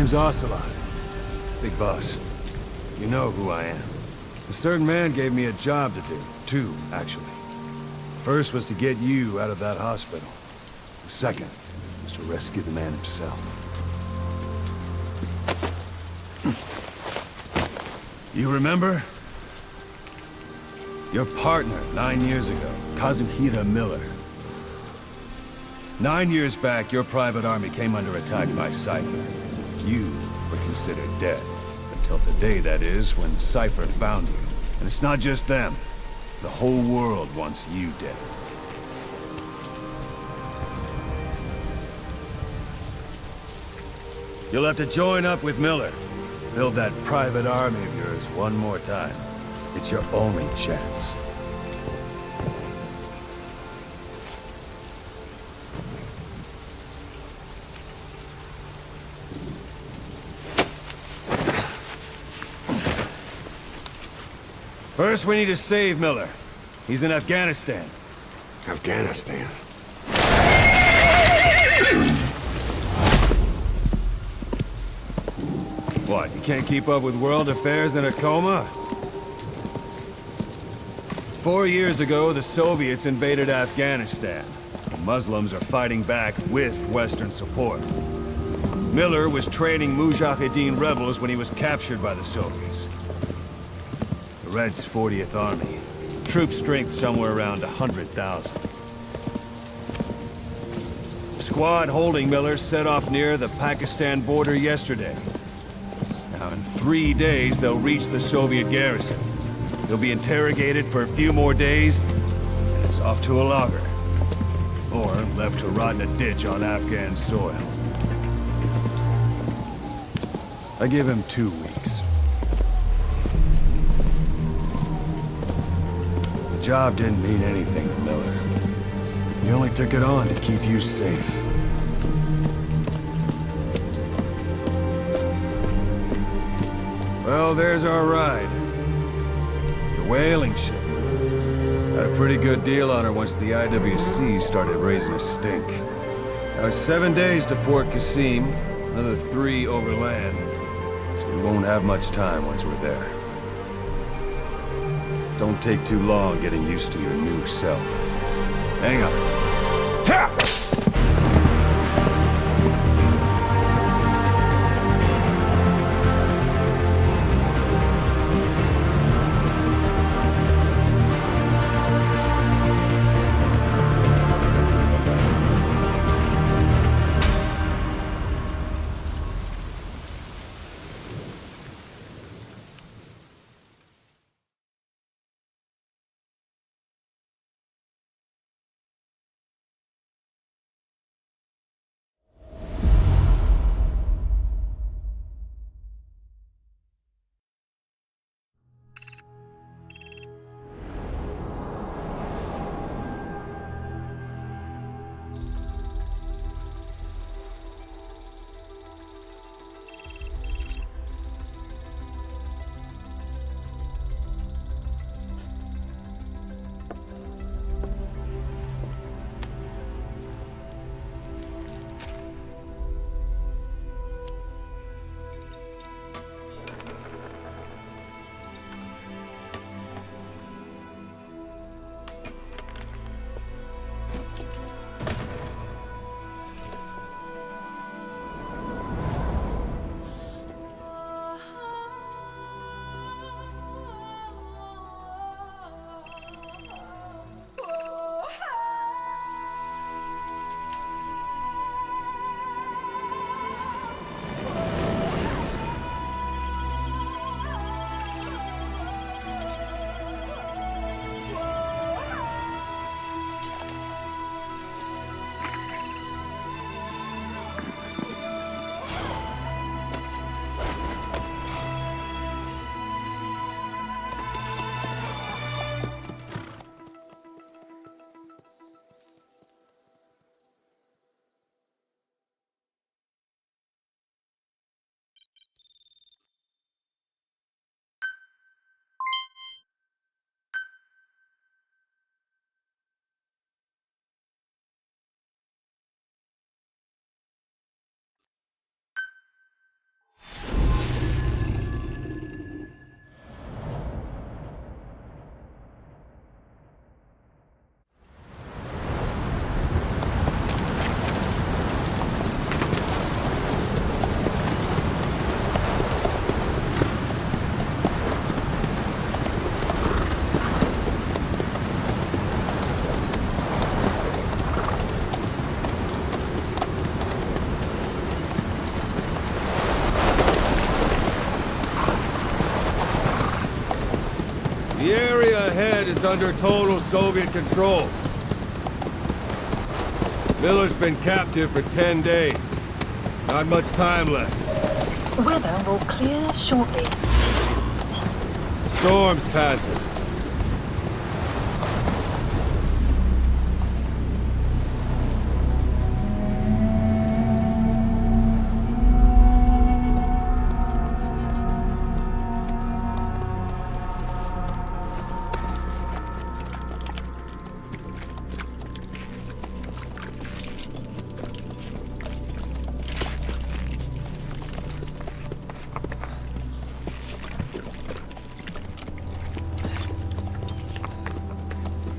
name's Ocelot. Big boss. You know who I am. A certain man gave me a job to do. Two, actually. First was to get you out of that hospital. The second was to rescue the man himself. You remember? Your partner, 9 years ago, Kazuhira Miller. 9 years back, your private army came under attack by Cypher. You were considered dead. Until today, that is, when Cypher found you. And it's not just them. The whole world wants you dead. You'll have to join up with Miller. Build that private army of yours one more time. It's your only chance. First, we need to save Miller. He's in Afghanistan. Afghanistan? What, you can't keep up with world affairs in a coma? 4 years ago, the Soviets invaded Afghanistan. The Muslims are fighting back with Western support. Miller was training Mujahideen rebels when he was captured by the Soviets. The Reds' 40th Army. Troop strength somewhere around 100,000. The squad holding Miller set off near the Pakistan border yesterday. Now, in 3 days, they'll reach the Soviet garrison. He'll be interrogated for a few more days, and it's off to a lager. Or left to rot in a ditch on Afghan soil. I give him 2 weeks. The job didn't mean anything to Miller. He only took it on to keep you safe. Well, there's our ride. It's a whaling ship. Had a pretty good deal on her once the IWC started raising a stink. Now it's 7 days to Port Qasim, another 3 overland. So we won't have much time once we're there. Don't take too long getting used to your new self. Hang on. Ha! ahead is under total Soviet control. Miller's been captive for 10 days. Not much time left. Weather will clear shortly. Storm's passing.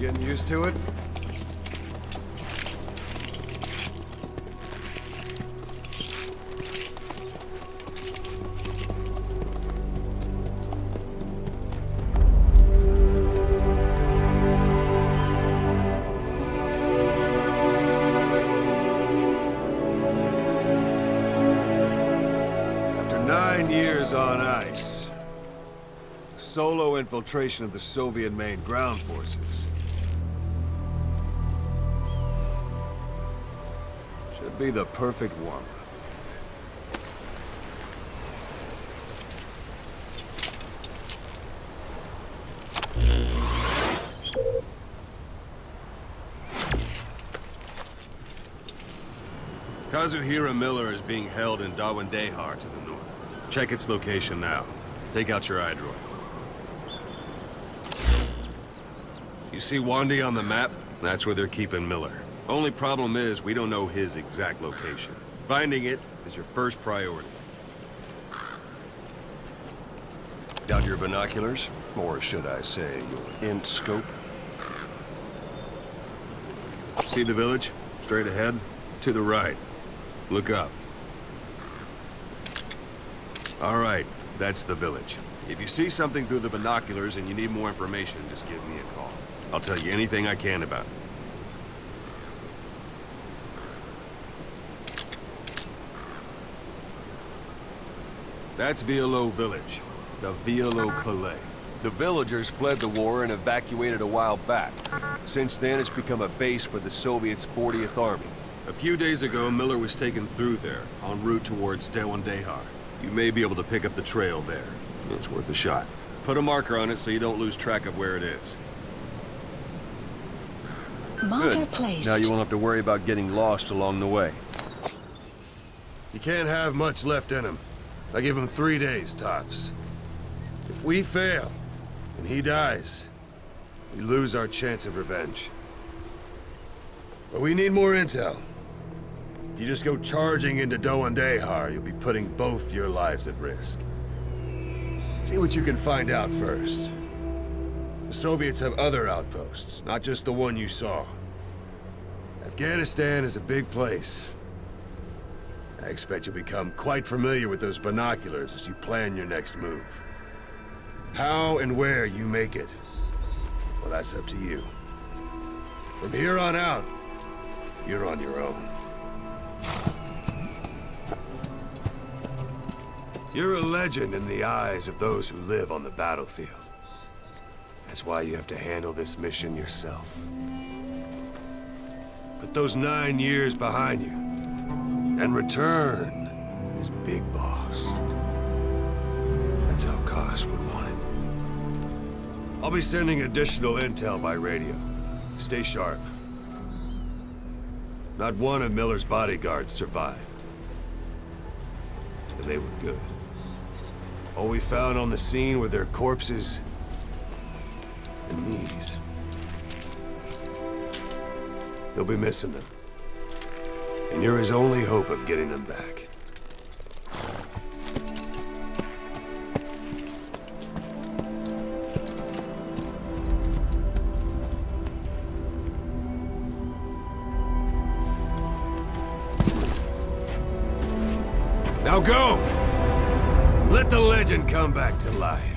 Getting used to it? After 9 years on ice, solo infiltration of the Soviet main ground forces should be the perfect one. Kazuhira Miller is being held in Dawandehar to the north. Check its location now. Take out your iDroid. You see Wandy on the map? That's where they're keeping Miller. Only problem is, we don't know his exact location. Finding it is your first priority. Got your binoculars? Or should I say, your int scope? See the village? Straight ahead? To the right. Look up. All right, that's the village. If you see something through the binoculars and you need more information, just give me a call. I'll tell you anything I can about it. That's Violo Village, the Violo Calais. The villagers fled the war and evacuated a while back. Since then, it's become a base for the Soviets' 40th Army. A few days ago, Miller was taken through there, en route towards Dawandehar. You may be able to pick up the trail there. It's worth a shot. Put a marker on it so you don't lose track of where it is. Marker placed. Now you won't have to worry about getting lost along the way. You can't have much left in him. I give him 3 days, tops. If we fail, and he dies, we lose our chance of revenge. But we need more intel. If you just go charging into Dawandehar, you'll be putting both your lives at risk. See what you can find out first. The Soviets have other outposts, not just the one you saw. Afghanistan is a big place. I expect you'll become quite familiar with those binoculars as you plan your next move. How and where you make it, well, that's up to you. From here on out, you're on your own. You're a legend in the eyes of those who live on the battlefield. That's why you have to handle this mission yourself. Put those 9 years behind you, and return as Big Boss. That's how Koss would want it. I'll be sending additional intel by radio. Stay sharp. Not one of Miller's bodyguards survived. And they were good. All we found on the scene were their corpses and these. You'll be missing them. And you're his only hope of getting them back. Now go! Let the legend come back to life.